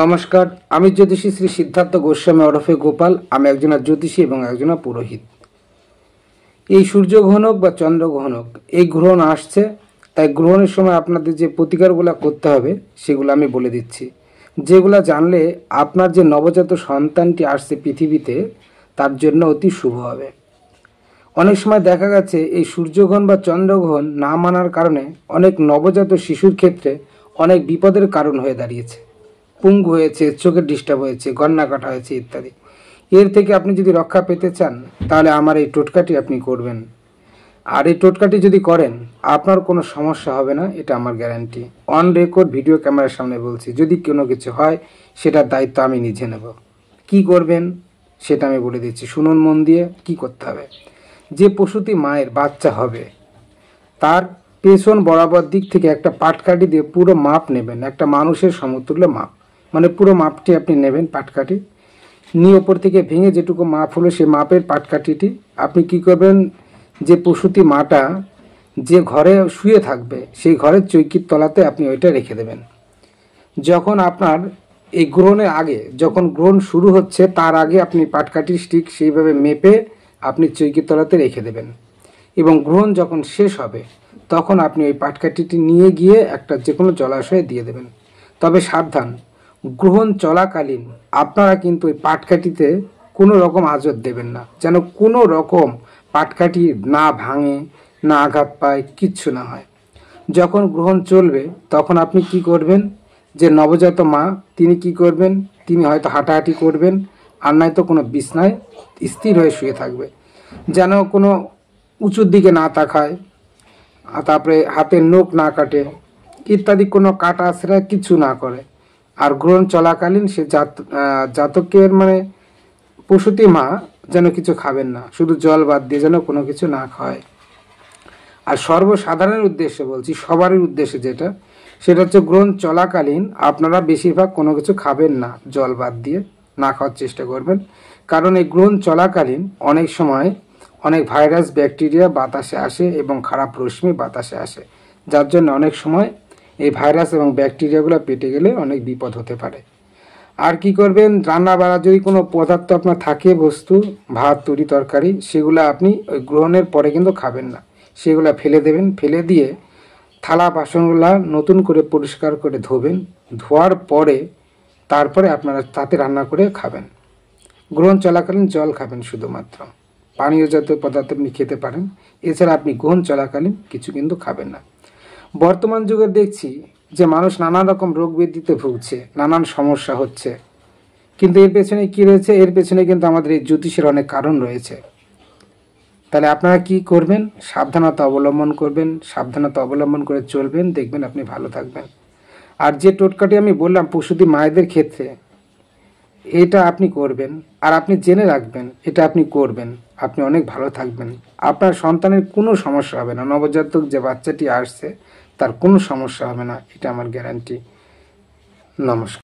নমস্কার, আমি জ্যোতিষী শ্রী সিদ্ধার্থ গোস্বামী ওরফে গোপাল। আমি একজন জ্যোতিষী এবং একজন পুরোহিত। এই সূর্যগ্রহণ হোক বা চন্দ্রগ্রহণ হোক, এই গ্রহণ আসছে, তাই গ্রহণের সময় আপনাদের যে প্রতিকারগুলো করতে হবে সেগুলো আমি বলে দিচ্ছি, যেগুলো জানলে আপনার যে নবজাত সন্তানটি আসছে পৃথিবীতে তার জন্য অতি শুভ হবে। অনেক সময় দেখা গেছে এই সূর্যগ্রহণ বা চন্দ্রগ্রহণ না মানার কারণে অনেক নবজাত শিশুর ক্ষেত্রে অনেক বিপদের কারণ হয়ে দাঁড়িয়েছে। পঙ্গু হয়েছে, চোখের ডিস্টার্ব হয়েছে, গন্না কাটা হয়েছে ইত্যাদি। এর থেকে আপনি যদি রক্ষা পেতে চান তাহলে আমার এই টোটকাটি আপনি করবেন। আর এই টোটকাটি যদি করেন আপনার কোনো সমস্যা হবে না, এটা আমার গ্যারান্টি। অন রেকর্ড ভিডিও ক্যামেরার সামনে বলছি, যদি কোনো কিছু হয় সেটার দায়িত্ব আমি নিজে নেব। কি করবেন সেটা আমি বলে দিচ্ছি, শুনুন মন দিয়ে। কি করতে হবে, যে প্রসূতি মায়ের বাচ্চা হবে তার পেছন বরাবর দিক থেকে একটা পাটকাঠি দিয়ে পুরো মাপ নেবেন, একটা মানুষের সমতুল্য মাপ, মানে পুরো মাপটি আপনি নেবেন। পাটকাঠি নিয়ে ওপর থেকে ভেঙে যেটুকু মাপ হলো সেই মাপের পাটকাঠিটি আপনি কি করবেন, যে প্রসূতি মাটা যে ঘরে শুয়ে থাকবে সেই ঘরের চৌকির তলাতে আপনি ওইটা রেখে দেবেন। যখন আপনার এই গ্রহণের আগে, যখন গ্রহণ শুরু হচ্ছে তার আগে আপনি পাটকাঠির স্টিক সেইভাবে মেপে আপনি চৌকির তলাতে রেখে দেবেন, এবং গ্রহণ যখন শেষ হবে তখন আপনি ওই পাটকাঠিটি নিয়ে গিয়ে একটা যে কোনো জলাশয়ে দিয়ে দেবেন। তবে সাবধান, গ্রহণ চলাকালীন আপনারা কিন্তু ওই পাটকাঠিতে কোনো রকম আজর দেবেন না, যেন কোনো রকম পাটকাঠি না ভাঙে, না আঘাত পায়, কিচ্ছু না হয়। যখন গ্রহণ চলবে তখন আপনি কি করবেন, যে নবজাত মা তিনি কি করবেন, তিনি হয়তো হাঁটাহাঁটি করবেন, আর নয়তো কোনো বিছনায় স্থির হয়ে শুয়ে থাকবে, যেন কোনো উঁচুর দিকে না তাকায়, তারপরে হাতের নখ না কাটে ইত্যাদি, কোনো কাটা আছড়া কিছু না করে। আর গ্রহণ চলাকালীন সে জাতকের মানে প্রসূতি মা যেন কিছু খাবেন না, শুধু জল বাদ দিয়ে যেন কোনো কিছু না খায়। আর সর্বসাধারণের উদ্দেশ্যে বলছি, সবারই উদ্দেশ্যে যেটা, সেটা হচ্ছে গ্রহণ চলাকালীন আপনারা বেশিরভাগ কোনো কিছু খাবেন না, জল বাদ দিয়ে না খাওয়ার চেষ্টা করবেন। কারণ এই গ্রহণ চলাকালীন অনেক সময় অনেক ভাইরাস ব্যাকটেরিয়া বাতাসে আসে এবং খারাপ রশ্মি বাতাসে আসে, যার জন্য অনেক সময় এই ভাইরাস এবং ব্যাকটেরিয়াগুলো পেটে গেলে অনেক বিপদ হতে পারে। আর কি করবেন, রান্না বাড়া যদি কোনো পদার্থ আপনার থাকে, বস্তু, ভাত, তরি, তরকারি, সেগুলো আপনি ওই গ্রহণের পরে কিন্তু খাবেন না, সেগুলো ফেলে দেবেন। ফেলে দিয়ে থালা বাসনগুলো নতুন করে পরিষ্কার করে ধোবেন। ধোয়ার পরে তারপরে আপনারা তাতে রান্না করে খাবেন। গ্রহণ চলাকালীন জল খাবেন শুধুমাত্র, পানীয় জাতীয় পদার্থ আপনি খেতে পারেন, এছাড়া আপনি গ্রহণ চলাকালীন কিছু কিন্তু খাবেন না। বর্তমান যুগে দেখছি যে মানুষ নানা রকম রোগ ব্যাধিতে ভুগছে, নানান সমস্যা হচ্ছে, কিন্তু এর পেছনে কি রয়েছে, এর পেছনে কিন্তু আমাদের এই জ্যোতিষের অনেক কারণ রয়েছে। তাহলে আপনারা কি করবেন, সাবধানতা অবলম্বন করবেন, সাবধানতা অবলম্বন করে চলবেন, দেখবেন আপনি ভালো থাকবেন। আর যে টোটকাটি আমি বললাম প্রসূতি মায়েদের ক্ষেত্রে, এটা আপনি করবেন, আর আপনি জেনে রাখবেন এটা আপনি করবেন, আপনি অনেক ভালো থাকবেন। আপনার সন্তানের কোনো সমস্যা হবে না, নবজাতক যে বাচ্চাটি আসছে তার কোনো সমস্যা হবে না, এটা আমার গ্যারান্টি। নমস্কার।